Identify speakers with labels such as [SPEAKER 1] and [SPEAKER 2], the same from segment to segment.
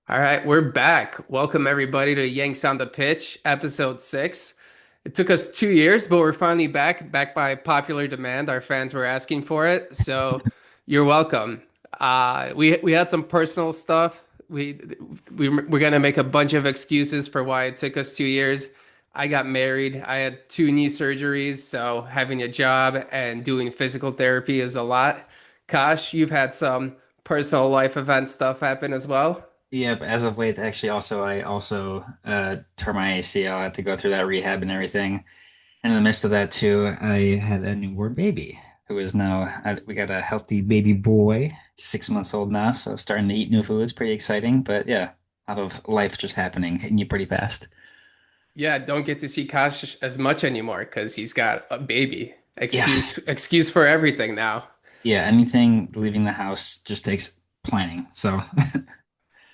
[SPEAKER 1] All right, we're back. Welcome everybody to Yanks on the Pitch, episode 6. It took us 2 years, but we're finally back by popular demand. Our fans were asking for it, so you're welcome. We had some personal stuff. We're gonna make a bunch of excuses for why it took us 2 years. I got married. I had two knee surgeries, so having a job and doing physical therapy is a lot. Kosh, you've had some personal life event stuff happen as well.
[SPEAKER 2] Yep, as of late, actually, I also tore my ACL. I had to go through that rehab and everything. And in the midst of that too, I had a newborn baby who is now we got a healthy baby boy, 6 months old now, so starting to eat new foods, pretty exciting. But yeah, a lot of life just happening, hitting you pretty fast.
[SPEAKER 1] Yeah, don't get to see Kosh as much anymore because he's got a baby.
[SPEAKER 2] Yeah,
[SPEAKER 1] Excuse for everything now.
[SPEAKER 2] yeah. Anything leaving the house just takes planning. So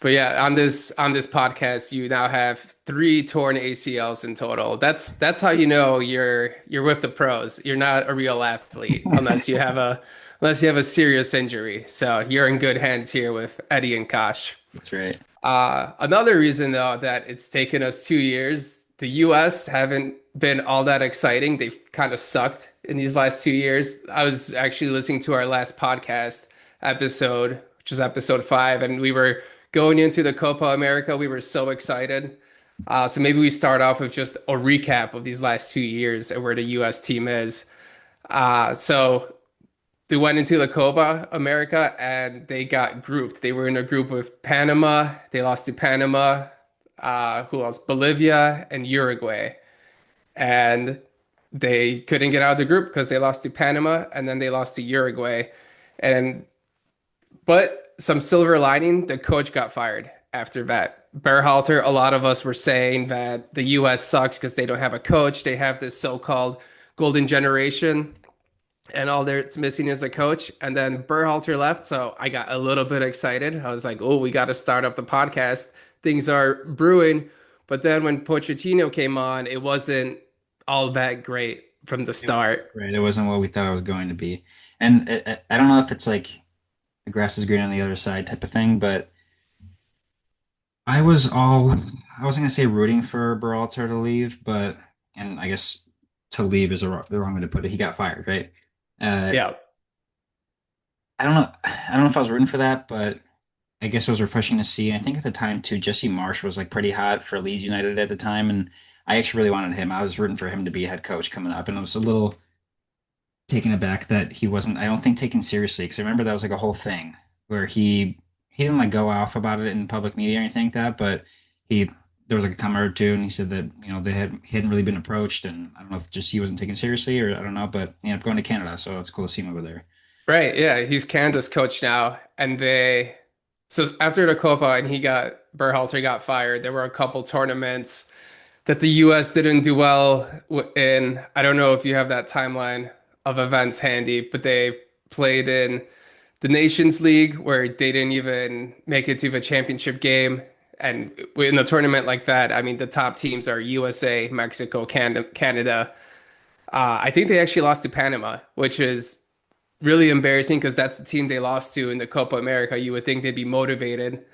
[SPEAKER 1] But yeah, on this podcast, you now have three torn ACLs in total. That's how you know you're with the pros. You're not a real athlete unless you have a serious injury. So you're in good hands here with Eddie and Kosh.
[SPEAKER 2] that's right.
[SPEAKER 1] Another reason, though, that it's taken us 2 years, the US haven't been all that exciting. They've kind of sucked in these last 2 years. I was actually listening to our last podcast episode, which was episode 5, and we were going into the Copa America. We were so excited. So maybe we start off with just a recap of these last 2 years and where the US team is. So they went into the Copa America and they got grouped. They were in a group with Panama. They lost to Panama. Who else? Bolivia and Uruguay. And they couldn't get out of the group because they lost to Panama and then they lost to Uruguay. And but some silver lining, the coach got fired after that. Berhalter, a lot of us were saying that the US sucks because they don't have a coach. They have this so-called golden generation and all that's missing is a coach. And then Berhalter left, so I got a little bit excited. I was like, "Oh, we got to start up the podcast. Things are brewing." But then when Pochettino came on, it wasn't all that great from the start.
[SPEAKER 2] Right, it wasn't what we thought it was going to be. And I don't know if it's like the grass is green on the other side type of thing, but I was all, I wasn't gonna say rooting for Berhalter to leave, but, and I guess to leave is the wrong way to put it. He got fired, right? Uh,
[SPEAKER 1] Yeah.
[SPEAKER 2] I don't know if I was rooting for that, but I guess it was refreshing to see. And I think at the time too, Jesse Marsh was like pretty hot for Leeds United at the time, and I actually really wanted him. I was rooting for him to be head coach coming up, and I was a little taken aback that he wasn't, I don't think, taken seriously, because I remember that was like a whole thing where he didn't like go off about it in public media or anything like that, but he there was like a comment or two, and he said that he hadn't really been approached, and I don't know if just he wasn't taken seriously or I don't know, but he ended up going to Canada, so it's cool to see him over there.
[SPEAKER 1] Right. Yeah. He's Canada's coach now. And so after the Copa and Berhalter got fired, there were a couple tournaments that the US didn't do well in. I don't know if you have that timeline of events handy, but they played in the Nations League where they didn't even make it to the championship game. And in a tournament like that, I mean, the top teams are USA, Mexico, Canada. I think they actually lost to Panama, which is really embarrassing because that's the team they lost to in the Copa America. You would think they'd be motivated,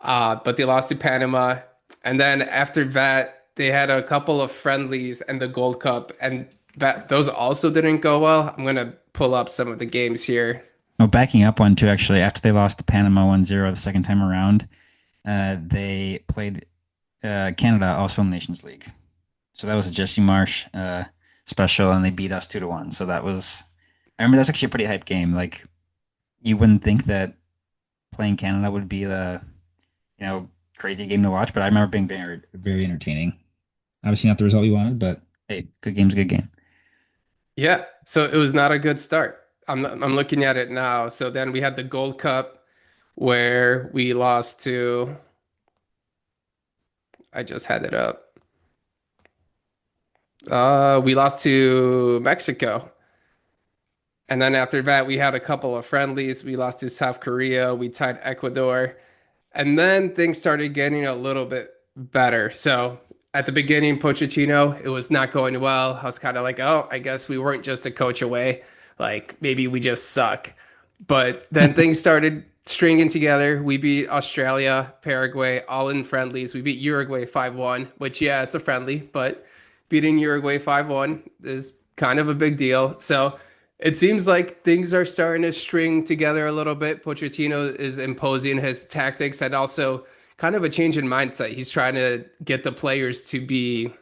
[SPEAKER 1] but they lost to Panama. And then after that, they had a couple of friendlies and the Gold Cup, and those also didn't go well. I'm gonna pull up some of the games here.
[SPEAKER 2] Oh, backing up one too, actually, after they lost to Panama 1-0 the second time around, they played Canada also in the Nations League. So that was a Jesse Marsh special, and they beat us 2-1. So that was, I remember that's actually a pretty hype game. Like you wouldn't think that playing Canada would be the, crazy game to watch, but I remember being very, very entertaining. Obviously not the result we wanted, but hey, good game's a good game.
[SPEAKER 1] Yeah, so it was not a good start. I'm looking at it now. So then we had the Gold Cup where we lost to. I just had it up. We lost to Mexico. And then after that, we had a couple of friendlies. We lost to South Korea. We tied Ecuador. And then things started getting a little bit better. So at the beginning, Pochettino, it was not going well. I was kind of like, oh, I guess we weren't just a coach away. Like maybe we just suck. But then things started stringing together. We beat Australia, Paraguay, all in friendlies. We beat Uruguay 5-1, which, yeah, it's a friendly, but beating Uruguay 5-1 is kind of a big deal. So it seems like things are starting to string together a little bit. Pochettino is imposing his tactics and also kind of a change in mindset. He's trying to get the players to be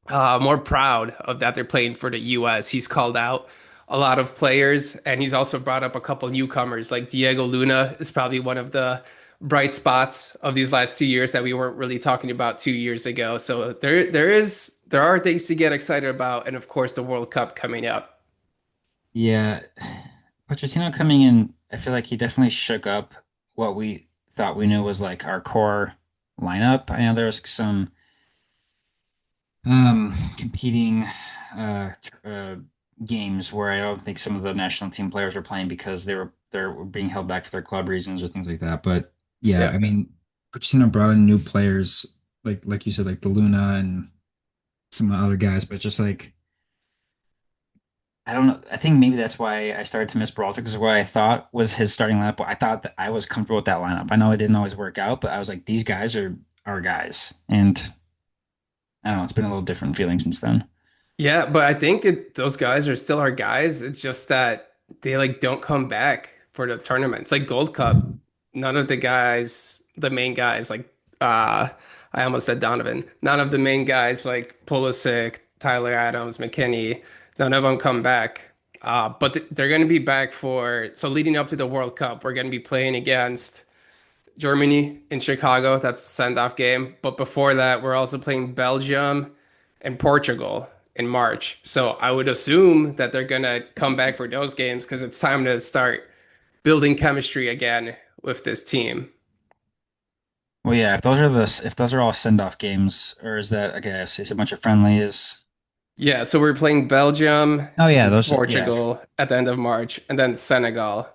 [SPEAKER 1] more proud of that they're playing for the U.S. He's called out a lot of players, and he's also brought up a couple newcomers, like Diego Luna is probably one of the bright spots of these last 2 years that we weren't really talking about 2 years ago. So there are things to get excited about, and of course the World Cup coming up.
[SPEAKER 2] Yeah, Pochettino coming in, I feel like he definitely shook up what we thought we knew was like our core lineup. I know there was some competing games where I don't think some of the national team players were playing because they were being held back for their club reasons or things like that. But yeah,
[SPEAKER 1] Yeah.
[SPEAKER 2] I mean, Pochettino brought in new players like you said, like the Luna and some of the other guys, but just like I don't know. I think maybe that's why I started to miss Peralta because what I thought was his starting lineup. I thought that I was comfortable with that lineup. I know it didn't always work out, but I was like, these guys are our guys, and I don't know. It's been a little different feeling since then.
[SPEAKER 1] Yeah, but I think those guys are still our guys. It's just that they like don't come back for the tournaments. Like Gold Cup, none of the guys, the main guys, like uh I almost said Donovan. None of the main guys like Pulisic, Tyler Adams, McKinney, none of them come back. But they're going to be back for so leading up to the World Cup, we're going to be playing against Germany in Chicago. That's the send-off game. But before that, we're also playing Belgium and Portugal in March. So I would assume that they're gonna come back for those games because it's time to start building chemistry again with this team.
[SPEAKER 2] Well, yeah. If those are all send off games, or is that I guess it's a bunch of friendlies?
[SPEAKER 1] Yeah, so we're playing Belgium
[SPEAKER 2] Oh yeah,
[SPEAKER 1] and
[SPEAKER 2] those yeah
[SPEAKER 1] Portugal at the end of March, and then Senegal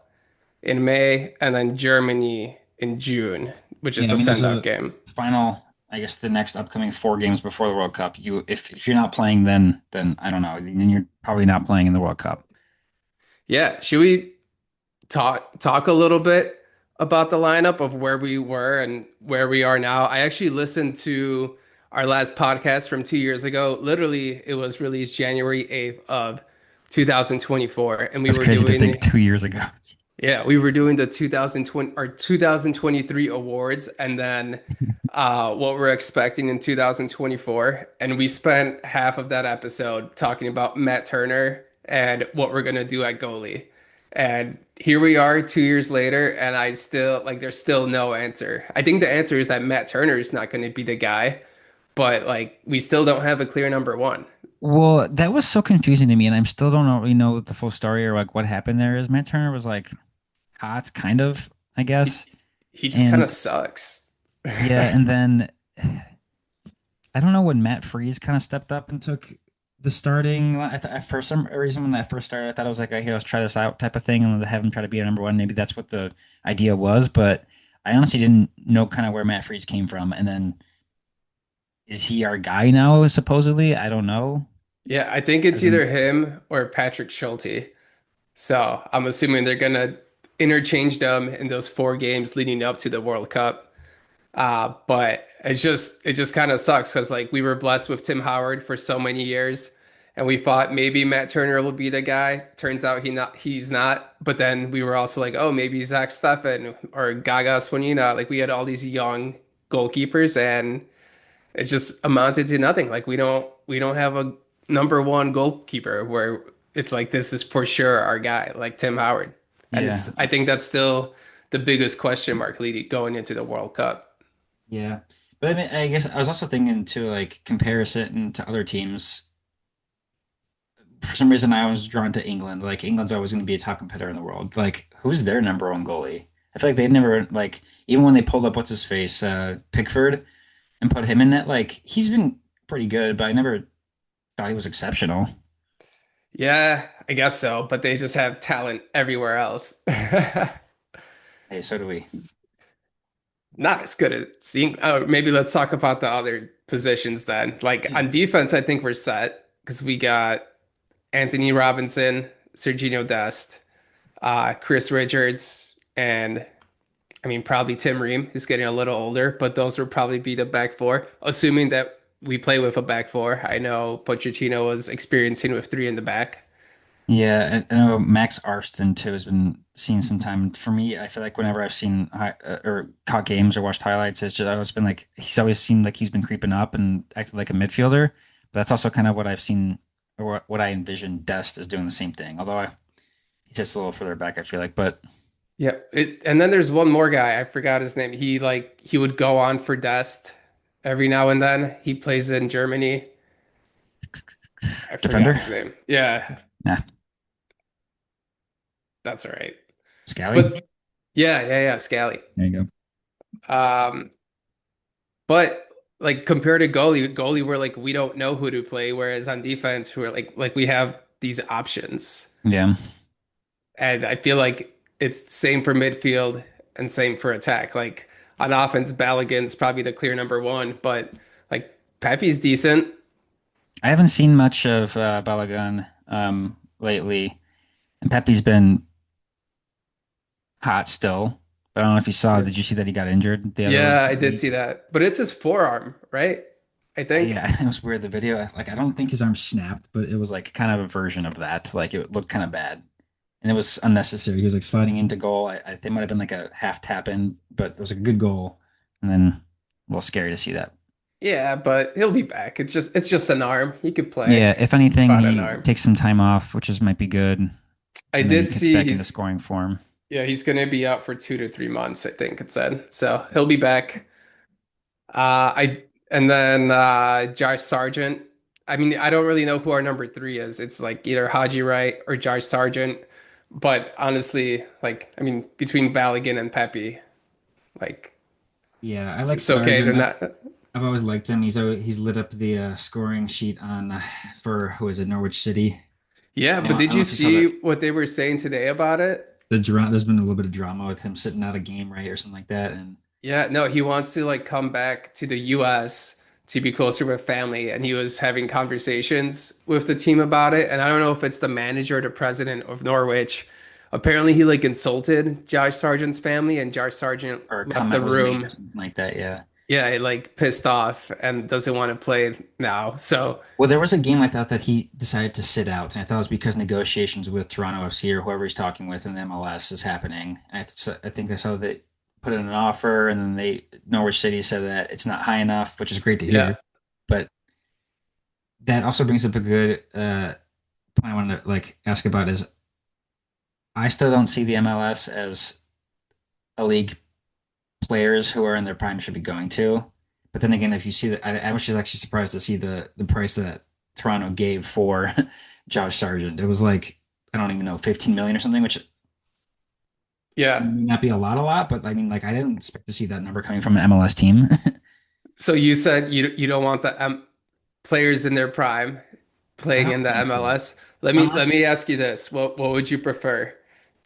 [SPEAKER 1] in May, and then Germany in June, which is
[SPEAKER 2] yeah. I
[SPEAKER 1] the
[SPEAKER 2] mean, those
[SPEAKER 1] send-off
[SPEAKER 2] are
[SPEAKER 1] game.
[SPEAKER 2] the final. I guess the next upcoming four games before the World Cup. You if you're not playing, then I don't know. Then you're probably not playing in the World Cup.
[SPEAKER 1] Yeah, should we talk a little bit about the lineup of where we were and where we are now. I actually listened to our last podcast from 2 years ago. Literally, it was released January 8th of 2024, and we
[SPEAKER 2] That's
[SPEAKER 1] were
[SPEAKER 2] crazy to think
[SPEAKER 1] doing
[SPEAKER 2] 2 years ago.
[SPEAKER 1] yeah, we were doing the 2020 or 2023 awards and then what we're expecting in 2024. And we spent half of that episode talking about Matt Turner and what we're going to do at goalie. And here we are 2 years later, and I still like there's still no answer. I think the answer is that Matt Turner is not going to be the guy, but like we still don't have a clear number one.
[SPEAKER 2] Well, that was so confusing to me, and I still don't really know the full story or like what happened there. Is Matt Turner was like hot, kind of, I
[SPEAKER 1] He,
[SPEAKER 2] guess,
[SPEAKER 1] he just kind of
[SPEAKER 2] and
[SPEAKER 1] sucks.
[SPEAKER 2] yeah, and then I don't know when Matt Freeze kind of stepped up and took the starting. For some reason, when that first started, I thought it was like, hey, let's try this out type of thing, and have him try to be a number one. Maybe that's what the idea was, but I honestly didn't know kind of where Matt Freeze came from. And then is he our guy now? Supposedly, I don't know.
[SPEAKER 1] Yeah, I think it's
[SPEAKER 2] As in,
[SPEAKER 1] either him or Patrick Schulte. So I'm assuming they're gonna interchange them in those 4 games leading up to the World Cup. But it just kind of sucks because like we were blessed with Tim Howard for so many years, and we thought maybe Matt Turner will be the guy. Turns out he's not. But then we were also like, oh, maybe Zach Steffen or Gaga Swanina. Like we had all these young goalkeepers, and it just amounted to nothing. Like we don't have a number one goalkeeper where it's like this is for sure our guy, like Tim Howard. And
[SPEAKER 2] yeah,
[SPEAKER 1] I think that's still the biggest question mark leading going into the World Cup.
[SPEAKER 2] yeah. But I mean, I guess I was also thinking to like comparison to other teams. For some reason, I was drawn to England. Like England's always going to be a top competitor in the world. Like who's their number one goalie? I feel like they've never like even when they pulled up what's his face, Pickford, and put him in net. Like he's been pretty good, but I never thought he was exceptional.
[SPEAKER 1] Yeah, I guess so, but they just have talent everywhere else.
[SPEAKER 2] Hey, so do we.
[SPEAKER 1] Not as good at seeing. Oh, maybe let's talk about the other positions then. Like
[SPEAKER 2] Yeah.
[SPEAKER 1] on defense, I think we're set because we got Anthony Robinson, Serginho Dest, Chris Richards, and I mean, probably Tim Ream is getting a little older, but those would probably be the back four, assuming that we play with a back four. I know Pochettino was experiencing with three in the back.
[SPEAKER 2] Yeah, I know Max Arston too has been seeing some time. For me, I feel like whenever I've seen or caught games or watched highlights, it's just always been like he's always seemed like he's been creeping up and acted like a midfielder. But that's also kind of what I've seen or what I envision Dest is doing the same thing. He's just a little further back, I feel like. But
[SPEAKER 1] Yeah, and then there's one more guy. I forgot his name. He would go on for Dest every now and then. He plays in Germany. I forgot
[SPEAKER 2] defender,
[SPEAKER 1] his name. Yeah,
[SPEAKER 2] nah,
[SPEAKER 1] that's all right.
[SPEAKER 2] Scally.
[SPEAKER 1] But yeah, Scally.
[SPEAKER 2] There you go.
[SPEAKER 1] Um, but like compared to goalie, we're like we don't know who to play, whereas on defense, we're like we have these options.
[SPEAKER 2] Yeah.
[SPEAKER 1] And I feel like it's same for midfield and same for attack. Like on offense, Balogun's probably the clear number one, but like Pepe's decent.
[SPEAKER 2] I haven't seen much of Balogun lately, and Pepe's been hot still. But I don't know if you saw.
[SPEAKER 1] Yeah.
[SPEAKER 2] Did you see that he got injured the other
[SPEAKER 1] Yeah, I did
[SPEAKER 2] week?
[SPEAKER 1] see that. But it's his forearm, right? I think.
[SPEAKER 2] Yeah, it was weird. The video, like, I don't think his arm snapped, but it was like kind of a version of that. Like, it looked kind of bad, and it was unnecessary. He was like sliding into goal. I think it might have been like a half tap in, but it was a good goal. And then a little scary to see that.
[SPEAKER 1] Yeah, but he'll be back. It's just an arm. He could play
[SPEAKER 2] Yeah, if anything,
[SPEAKER 1] without an
[SPEAKER 2] he
[SPEAKER 1] arm.
[SPEAKER 2] takes some time off, which is might be good,
[SPEAKER 1] I
[SPEAKER 2] and then he
[SPEAKER 1] did
[SPEAKER 2] gets
[SPEAKER 1] see
[SPEAKER 2] back into
[SPEAKER 1] he's
[SPEAKER 2] scoring form.
[SPEAKER 1] yeah, he's gonna be out for 2 to 3 months, I think it said. So he'll be back. I and then Josh Sargent. I mean, I don't really know who our number three is. It's like either Haji Wright or Josh Sargent. But honestly, like I mean, between Balogun and Pepe, like
[SPEAKER 2] Yeah, I like
[SPEAKER 1] it's okay to
[SPEAKER 2] Sargent.
[SPEAKER 1] not.
[SPEAKER 2] I've always liked him. He's lit up the scoring sheet on for who is it, Norwich City.
[SPEAKER 1] Yeah, but
[SPEAKER 2] I
[SPEAKER 1] did
[SPEAKER 2] don't know
[SPEAKER 1] you
[SPEAKER 2] if you saw that.
[SPEAKER 1] see what they were saying today about it?
[SPEAKER 2] There's been a little bit of drama with him sitting out a game, right, or something like that. And
[SPEAKER 1] Yeah, no, he wants to like come back to the US to be closer with family, and he was having conversations with the team about it. And I don't know if it's the manager or the president of Norwich. Apparently, he like insulted Josh Sargent's family, and Josh Sargent
[SPEAKER 2] or a
[SPEAKER 1] left the
[SPEAKER 2] comment was made or
[SPEAKER 1] room.
[SPEAKER 2] something like that. Yeah.
[SPEAKER 1] Yeah, he, like pissed off and doesn't want to play now. So
[SPEAKER 2] Well, there was a game like that he decided to sit out, and I thought it was because negotiations with Toronto FC or whoever he's talking with in the MLS is happening. I think I saw they put in an offer, and then Norwich City said that it's not high enough, which is great to
[SPEAKER 1] yeah,
[SPEAKER 2] hear. But that also brings up a good point I wanted to like ask about is I still don't see the MLS as a league players who are in their prime should be going to. But then again, if you see that, I was just actually surprised to see the price that Toronto gave for Josh Sargent. It was like I don't even know 15 million or something, which
[SPEAKER 1] yeah.
[SPEAKER 2] may not be a lot, but I mean, like I didn't expect to see that number coming from an MLS team.
[SPEAKER 1] So you said you don't want the players in their prime
[SPEAKER 2] I
[SPEAKER 1] playing
[SPEAKER 2] don't
[SPEAKER 1] in the
[SPEAKER 2] think so.
[SPEAKER 1] MLS. Let me
[SPEAKER 2] Unless
[SPEAKER 1] ask you this: what would you prefer?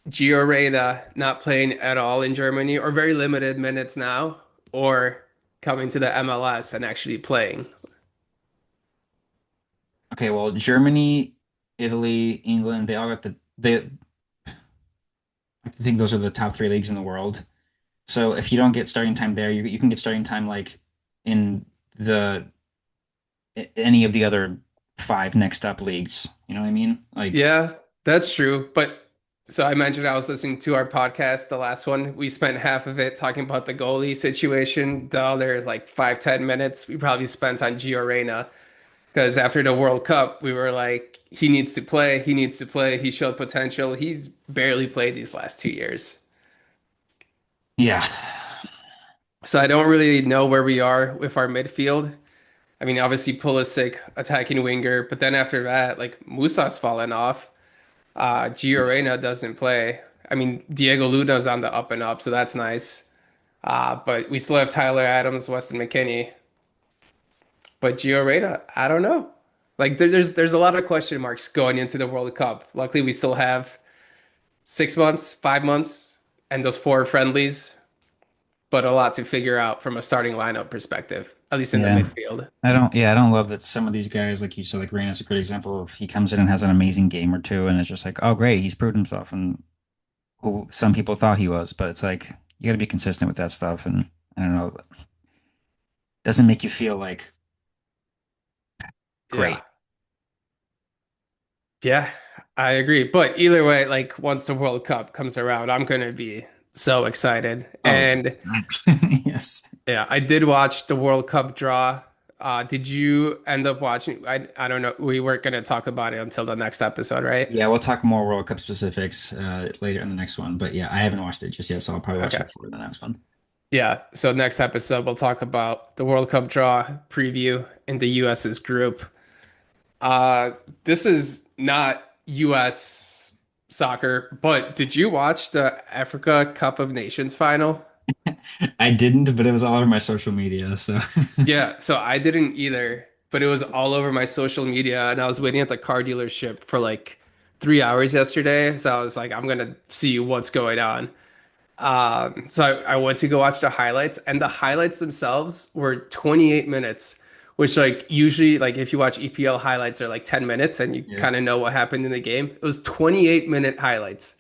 [SPEAKER 1] Gio Reyna not playing at all in Germany or very limited minutes now, or coming to the MLS and actually playing.
[SPEAKER 2] okay, well, Germany, Italy, England, they all got I think those are the top three leagues in the world. So if you don't get starting time there, you can get starting time like in the any of the other five next up leagues. You know what I mean? Like,
[SPEAKER 1] Yeah, that's true. But so I mentioned I was listening to our podcast, the last one. We spent half of it talking about the goalie situation. The other like 5, 10 minutes we probably spent on Gio Reyna because after the World Cup, we were like, he needs to play. He needs to play. He showed potential. He's barely played these last 2 years.
[SPEAKER 2] yeah,
[SPEAKER 1] So I don't really know where we are with our midfield. I mean, obviously Pulisic attacking winger, but then after that, like Musa's fallen off. Gio Reyna doesn't play. I mean, Diego Luna's on the up and up, so that's nice. But we still have Tyler Adams, Weston McKennie. But Gio Reyna, I don't know. Like there's a lot of question marks going into the World Cup. Luckily, we still have 6 months, 5 months, and those four friendlies, but a lot to figure out from a starting lineup perspective, at least in the
[SPEAKER 2] yeah.
[SPEAKER 1] midfield.
[SPEAKER 2] I don't love that some of these guys, like you said, like Reyna's a great example of he comes in and has an amazing game or two, and it's just like, oh, great, he's proved himself, and who some people thought he was, but it's like. You got to be consistent with that stuff, and I don't know, doesn't make you feel like
[SPEAKER 1] Yeah.
[SPEAKER 2] great.
[SPEAKER 1] Yeah, I agree. But either way, like once the World Cup comes around, I'm gonna be so excited.
[SPEAKER 2] Oh,
[SPEAKER 1] And
[SPEAKER 2] yes.
[SPEAKER 1] yeah, I did watch the World Cup draw. Did you end up watching? I don't know. We weren't gonna talk about it until the next episode, right?
[SPEAKER 2] Yeah, we'll talk more World Cup specifics later in the next one. But yeah, I haven't watched it just yet, so I'll probably watch it
[SPEAKER 1] Okay.
[SPEAKER 2] before the next one.
[SPEAKER 1] Yeah. So next episode we'll talk about the World Cup draw preview in the US's group. Uh, this is not US soccer, but did you watch the Africa Cup of Nations final?
[SPEAKER 2] I didn't, but it was all over my social media. So
[SPEAKER 1] Yeah, so I didn't either, but it was all over my social media, and I was waiting at the car dealership for like 3 hours yesterday. So I was like, I'm gonna see what's going on. So I went to go watch the highlights, and the highlights themselves were 28 minutes, which like usually like if you watch EPL highlights are like 10 minutes and you
[SPEAKER 2] yeah.
[SPEAKER 1] kind of know what happened in the game. It was 28-minute highlights.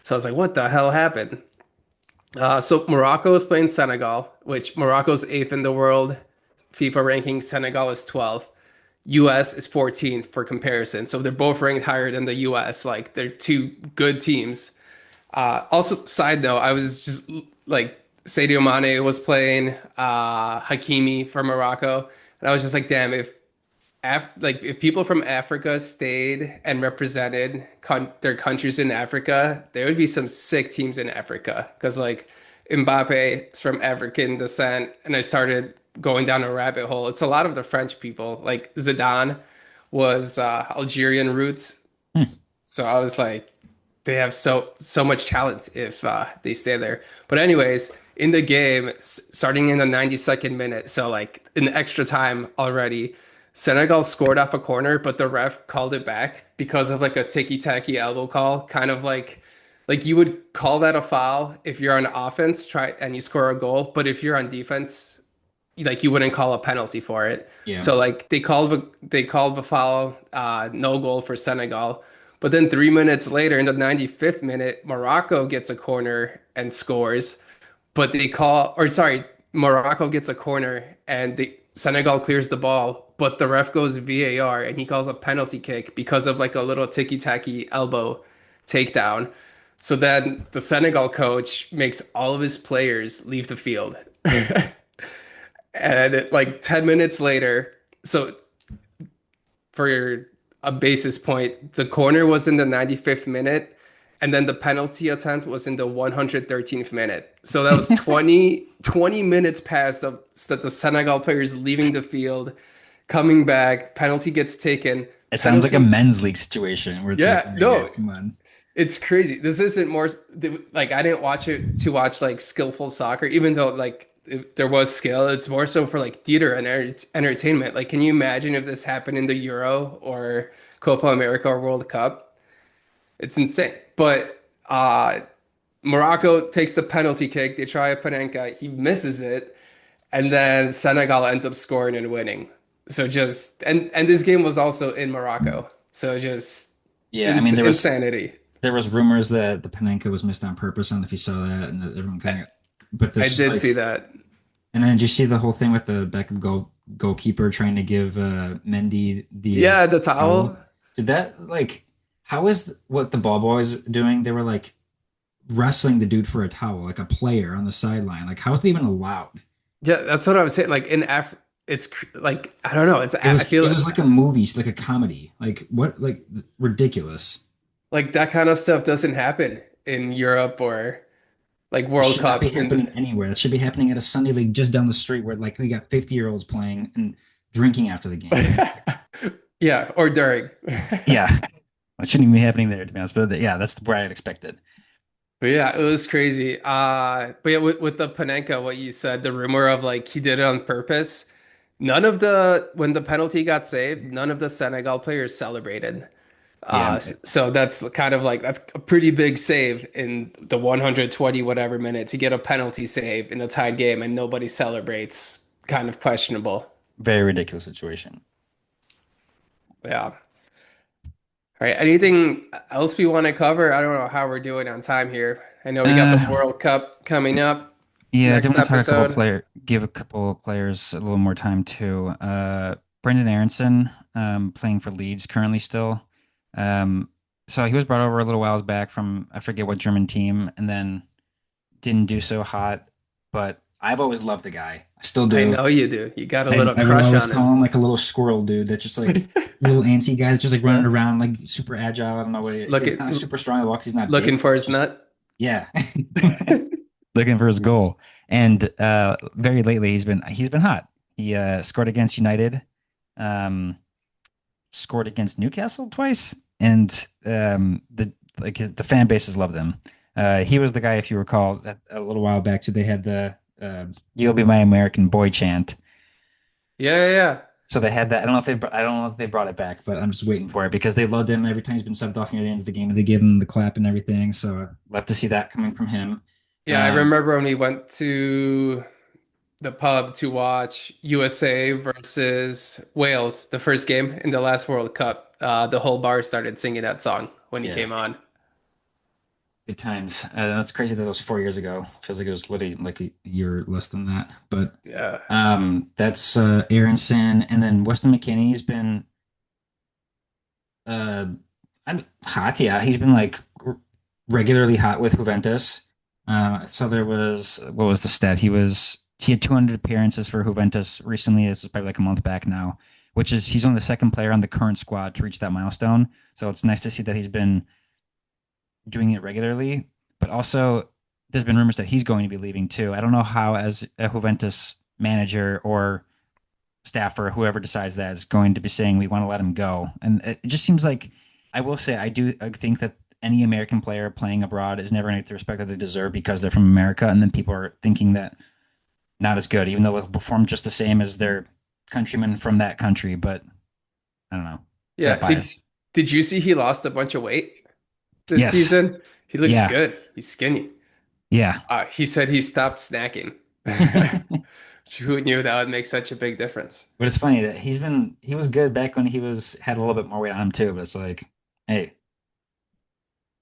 [SPEAKER 1] So I was like, what the hell happened? So Morocco is playing Senegal, which Morocco's eighth in the world. FIFA ranking, Senegal is 12th. US is 14th for comparison. So they're both ranked higher than the US. Like they're two good teams. Also, side note, I was just like Sadio Mane was playing Hakimi for Morocco, and I was just like, damn, if people from Africa stayed and represented their countries in Africa, there would be some sick teams in Africa. Because like Mbappe is from African descent, and I started going down a rabbit hole. It's a lot of the French people. Like Zidane was Algerian roots,
[SPEAKER 2] Hmm.
[SPEAKER 1] so I was like, they have so much talent if they stay there. But anyways, in the game, starting in the 92nd minute, so like in extra time already, Senegal scored off a corner, but the ref called it back because of like a ticky-tacky elbow call, kind of like you would call that a foul if you're on offense, try and you score a goal, but if you're on defense, like you wouldn't call a penalty for it.
[SPEAKER 2] Yeah.
[SPEAKER 1] So like they called the foul, no goal for Senegal. But then 3 minutes later, in the 95th minute, Morocco gets a corner and scores. But they call, or sorry, Morocco gets a corner and the Senegal clears the ball, but the ref goes VAR and he calls a penalty kick because of like a little ticky-tacky elbow takedown. So then the Senegal coach makes all of his players leave the field. And like 10 minutes later, so for a basis point, the corner was in the 95th minute, and then the penalty attempt was in the 113th minute. So that was 20 minutes past that the Senegal players leaving the field, coming back, penalty gets taken,
[SPEAKER 2] It sounds like a
[SPEAKER 1] penalty.
[SPEAKER 2] men's league situation where it's like,
[SPEAKER 1] Yeah,
[SPEAKER 2] all right, guys,
[SPEAKER 1] no,
[SPEAKER 2] come on.
[SPEAKER 1] it's crazy. This isn't more like I didn't watch it to watch like skillful soccer, even though like there was skill. It's more so for like theater and entertainment. Like, can you imagine if this happened in the Euro or Copa America or World Cup? It's insane. But Morocco takes the penalty kick. They try a Panenka. He misses it, and then Senegal ends up scoring and winning. So just and this game was also in Morocco. So just
[SPEAKER 2] Yeah, I mean,
[SPEAKER 1] insanity.
[SPEAKER 2] there was rumors that the Panenka was missed on purpose. I don't know if you saw that, and that everyone kind of. But
[SPEAKER 1] I
[SPEAKER 2] this is
[SPEAKER 1] did see
[SPEAKER 2] like,
[SPEAKER 1] that.
[SPEAKER 2] and then did you see the whole thing with the Beckham goalkeeper trying to give Mendy the
[SPEAKER 1] Yeah, the towel.
[SPEAKER 2] towel? Did that like? How is what the ball boys doing? They were like wrestling the dude for a towel, like a player on the sideline. Like, how is that even allowed?
[SPEAKER 1] Yeah, that's what I was saying. Like in like I don't know. I
[SPEAKER 2] It
[SPEAKER 1] feel
[SPEAKER 2] was like a movie, like a comedy. Like what? Like ridiculous.
[SPEAKER 1] like that kind of stuff doesn't happen in Europe or like
[SPEAKER 2] It
[SPEAKER 1] World
[SPEAKER 2] should not be
[SPEAKER 1] Cup. And
[SPEAKER 2] happening anywhere. It should be happening at a Sunday league just down the street where like we got 50-year-olds playing and drinking after the game.
[SPEAKER 1] yeah, or during.
[SPEAKER 2] Yeah. It shouldn't even be happening there, to be honest. But yeah, that's where I'd expected.
[SPEAKER 1] But yeah, it was crazy. But yeah, with the Panenka, what you said, the rumor of like he did it on purpose. None of the when the penalty got saved, none of the Senegal players celebrated.
[SPEAKER 2] Yeah,
[SPEAKER 1] So that's kind of like that's a pretty big save in the 120 whatever minute to get a penalty save in a tied game and nobody celebrates. Kind of questionable.
[SPEAKER 2] very ridiculous situation.
[SPEAKER 1] Yeah. All right. Anything else we want to cover? I don't know how we're doing on time here. I know we got the
[SPEAKER 2] Uh,
[SPEAKER 1] World Cup coming up
[SPEAKER 2] yeah, I do
[SPEAKER 1] next
[SPEAKER 2] want to talk
[SPEAKER 1] episode.
[SPEAKER 2] give a couple players a little more time too. Brendan Aronson, playing for Leeds currently still. Um, so he was brought over a little whiles back from I forget what German team, and then didn't do so hot. But I've always loved the guy. I still
[SPEAKER 1] I
[SPEAKER 2] do.
[SPEAKER 1] know you do. You got a
[SPEAKER 2] I
[SPEAKER 1] little
[SPEAKER 2] I would
[SPEAKER 1] crush
[SPEAKER 2] always
[SPEAKER 1] on him.
[SPEAKER 2] call him like a little squirrel dude. That's just like little antsy guy that's just like running
[SPEAKER 1] Yeah.
[SPEAKER 2] around like super agile. I don't know what he is. He's not
[SPEAKER 1] Looking
[SPEAKER 2] super strong. He walks. He's not big.
[SPEAKER 1] looking for his
[SPEAKER 2] Just
[SPEAKER 1] nut.
[SPEAKER 2] yeah. Looking for his goal. And very lately he's been hot. He scored against United, um, scored against Newcastle twice, and the fan base has loved him. He was the guy, if you recall, that a little while back. So they had the "You'll Be My American Boy" chant.
[SPEAKER 1] Yeah, yeah, yeah.
[SPEAKER 2] So they had that. I don't know if they brought it back, but I'm just waiting for it because they loved him every time he's been subbed off near the end of the game, and they give him the clap and everything. So I'd love to see that coming from him.
[SPEAKER 1] Yeah, I
[SPEAKER 2] Um,
[SPEAKER 1] remember when we went to the pub to watch USA versus Wales, the first game in the last World Cup. The whole bar started singing that song when he
[SPEAKER 2] yeah.
[SPEAKER 1] came on.
[SPEAKER 2] Good times. That's crazy that was 4 years ago. Feels like it was literally like a year less than that. But
[SPEAKER 1] Yeah.
[SPEAKER 2] that's Aronson, and then Weston McKennie's been uh, hot. Yeah, he's been like regularly hot with Juventus. So there was what was the stat? He had 200 appearances for Juventus recently. This is probably like a month back now, which is he's only the second player on the current squad to reach that milestone. So it's nice to see that he's been doing it regularly, but also there's been rumors that he's going to be leaving too. I don't know how, as a Juventus manager or staffer, whoever decides that is going to be saying we want to let him go. And it just seems like I will say I think that any American player playing abroad is never going to get the respect that they deserve because they're from America, and then people are thinking that not as good, even though they'll perform just the same as their countrymen from that country. But I don't know. It's that
[SPEAKER 1] Yeah.
[SPEAKER 2] bias.
[SPEAKER 1] Did you see he lost a bunch of weight this
[SPEAKER 2] Yes.
[SPEAKER 1] season? He looks
[SPEAKER 2] Yeah.
[SPEAKER 1] good. He's skinny.
[SPEAKER 2] Yeah.
[SPEAKER 1] He said he stopped snacking. Who knew that would make such a big difference?
[SPEAKER 2] But it's funny that he was good back when he was had a little bit more weight on him too. But it's like, hey,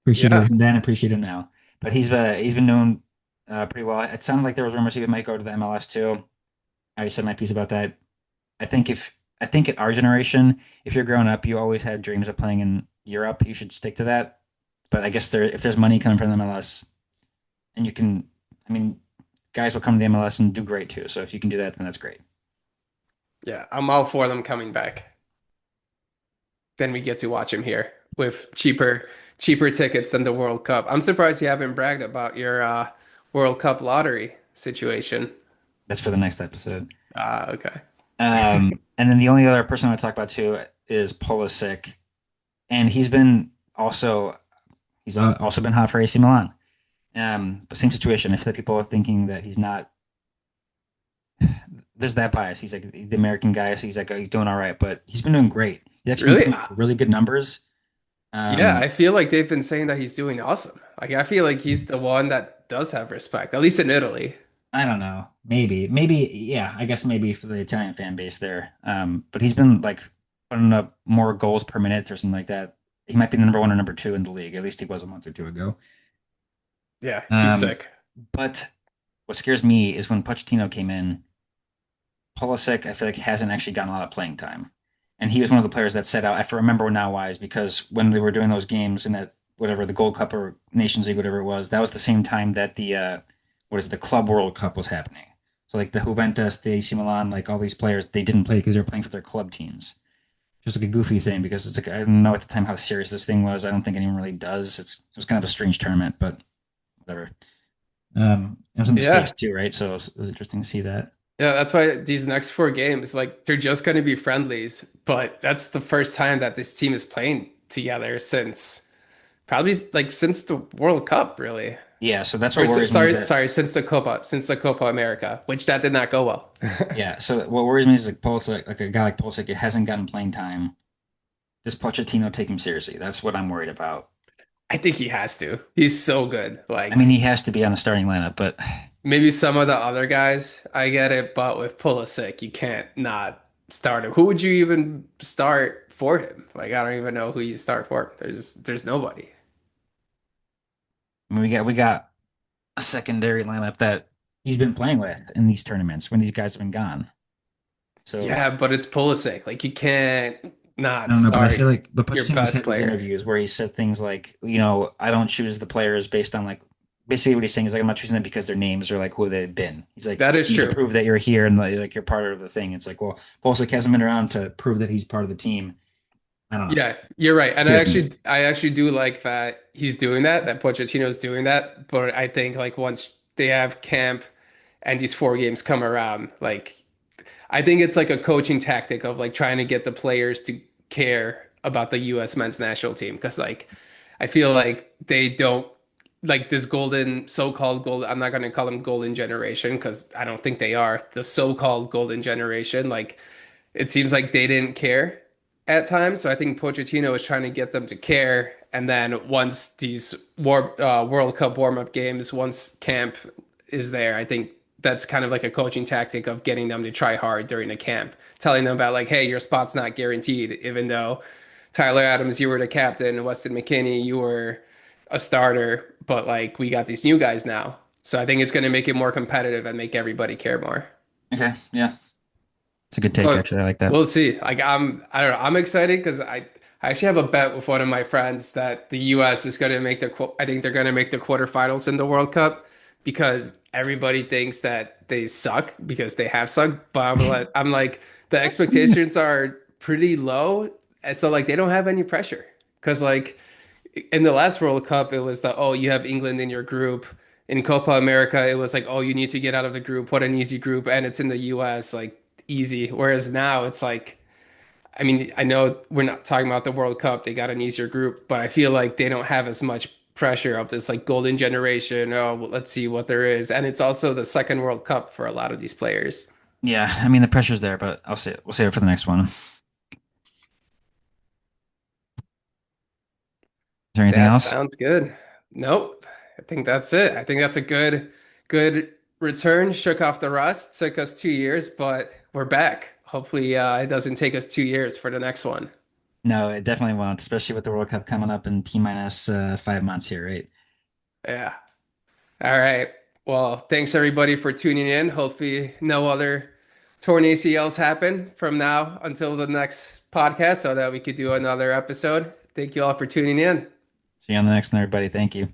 [SPEAKER 2] appreciated
[SPEAKER 1] Yeah.
[SPEAKER 2] him then, appreciate him now. But he's been doing pretty well. It sounded like there was rumors he might go to the MLS too. I already said my piece about that. I think at our generation, if you're growing up, you always had dreams of playing in Europe. You should stick to that. But I guess if there's money coming from the MLS, and you can, I mean, guys will come to the MLS and do great too. So if you can do that, then that's great.
[SPEAKER 1] Yeah. I'm all for them coming back. Then we get to watch him here with cheaper tickets than the World Cup. I'm surprised you haven't bragged about your World Cup lottery situation.
[SPEAKER 2] That's for the next episode.
[SPEAKER 1] Okay.
[SPEAKER 2] And then the only other person I want to talk about too is Pulisic, and he's also been hot for AC Milan. But same situation. I feel like people are thinking that he's not. There's that bias. He's like the American guy, so he's like he's doing all right, but he's been doing great. He's actually been
[SPEAKER 1] Really?
[SPEAKER 2] putting up really good numbers.
[SPEAKER 1] Yeah,
[SPEAKER 2] Um,
[SPEAKER 1] I feel like they've been saying that he's doing awesome. Like I feel like he's the one that does have respect, at least in Italy.
[SPEAKER 2] I don't know. Maybe, yeah. I guess maybe for the Italian fan base there. But he's been like putting up more goals per minute or something like that. He might be the number one or number two in the league. At least he was a month or two ago.
[SPEAKER 1] Yeah, he's
[SPEAKER 2] Um,
[SPEAKER 1] sick.
[SPEAKER 2] but what scares me is when Pochettino came in, Pulisic, I feel like hasn't actually gotten a lot of playing time. And he was one of the players that set out. I remember now why is because when they were doing those games in that whatever the Gold Cup or Nations League, whatever it was, that was the same time that the what is it, the Club World Cup was happening. So like the Juventus, the AC Milan, like all these players, they didn't play because they were playing for their club teams. Just like a goofy thing because it's like I don't know at the time how serious this thing was. I don't think anyone really does. It was kind of a strange tournament, but whatever. It was in the States
[SPEAKER 1] Yeah.
[SPEAKER 2] too, right? So it was interesting to see that.
[SPEAKER 1] Yeah, that's why these next four games, like they're just going to be friendlies, but that's the first time that this team is playing together since probably like since the World Cup, really.
[SPEAKER 2] Yeah, so that's
[SPEAKER 1] Or
[SPEAKER 2] what worries me is that
[SPEAKER 1] sorry, since the Copa America, which that did not go well.
[SPEAKER 2] yeah, so what worries me is like Pulisic, like a guy like Pulisic, it hasn't gotten playing time. Does Pochettino take him seriously? That's what I'm worried about.
[SPEAKER 1] I think he has to. He's so good.
[SPEAKER 2] I mean,
[SPEAKER 1] Like
[SPEAKER 2] he has to be on the starting lineup, but
[SPEAKER 1] maybe some of the other guys, I get it, but with Pulisic, you can't not start him. Who would you even start for him? Like I don't even know who you start for. There's nobody.
[SPEAKER 2] I mean, we got a secondary lineup that he's been playing with in these tournaments when these guys have been gone. So
[SPEAKER 1] Yeah, but it's Pulisic. Like you can't
[SPEAKER 2] I
[SPEAKER 1] not
[SPEAKER 2] don't know, but I
[SPEAKER 1] start
[SPEAKER 2] feel like but
[SPEAKER 1] your
[SPEAKER 2] Pochettino's
[SPEAKER 1] best
[SPEAKER 2] had these
[SPEAKER 1] player.
[SPEAKER 2] interviews where he said things like, I don't choose the players based on like basically what he's saying is like I'm not choosing them because their names are like who they've been. He's like,
[SPEAKER 1] That is
[SPEAKER 2] you need to
[SPEAKER 1] true.
[SPEAKER 2] prove that you're here and like you're part of the thing. It's like, well, Pulisic hasn't been around to prove that he's part of the team. I don't know.
[SPEAKER 1] Yeah, you're right. And
[SPEAKER 2] Scares me.
[SPEAKER 1] I actually do like that he's doing that, that Pochettino's doing that. But I think like once they have camp and these 4 games come around, like I think it's like a coaching tactic of like trying to get the players to care about the US men's national team. Because like I feel like they don't like this golden so-called golden, I'm not going to call them golden generation because I don't think they are the so-called golden generation. Like it seems like they didn't care at times. So I think Pochettino is trying to get them to care. And then once these World Cup warm-up games, once camp is there, I think that's kind of like a coaching tactic of getting them to try hard during the camp, telling them about like, hey, your spot's not guaranteed, even though Tyler Adams, you were the captain, Weston McKennie, you were a starter, but like we got these new guys now. So I think it's going to make it more competitive and make everybody care more.
[SPEAKER 2] Okay, yeah. It's a good take,
[SPEAKER 1] But
[SPEAKER 2] actually. I like that.
[SPEAKER 1] we'll see. Like I don't know. I'm excited because I actually have a bet with one of my friends that the U.S. is going to make I think they're going to make the quarterfinals in the World Cup because everybody thinks that they suck because they have sucked. But I'm like the expectations are pretty low, and so like they don't have any pressure because like in the last World Cup, it was the, oh, you have England in your group. In Copa America, it was like, oh, you need to get out of the group. What an easy group. And it's in the US, like easy. Whereas now it's like, I mean, I know we're not talking about the World Cup. They got an easier group, but I feel like they don't have as much pressure of this like golden generation. Oh, well, let's see what there is. And it's also the second World Cup for a lot of these players.
[SPEAKER 2] Yeah, I mean the pressure's there, but we'll save it for the next one. Is there anything
[SPEAKER 1] That
[SPEAKER 2] else?
[SPEAKER 1] sounds good. Nope. I think that's it. I think that's a good return. Shook off the rust. Took us 2 years, but we're back. Hopefully, it doesn't take us 2 years for the next one.
[SPEAKER 2] No, it definitely won't, especially with the World Cup coming up in T minus 5 months here, right?
[SPEAKER 1] Yeah. All right. Well, thanks everybody for tuning in. Hopefully, no other torn ACLs happen from now until the next podcast so that we could do another episode. Thank you all for tuning in.
[SPEAKER 2] See you on the next one, everybody. Thank you.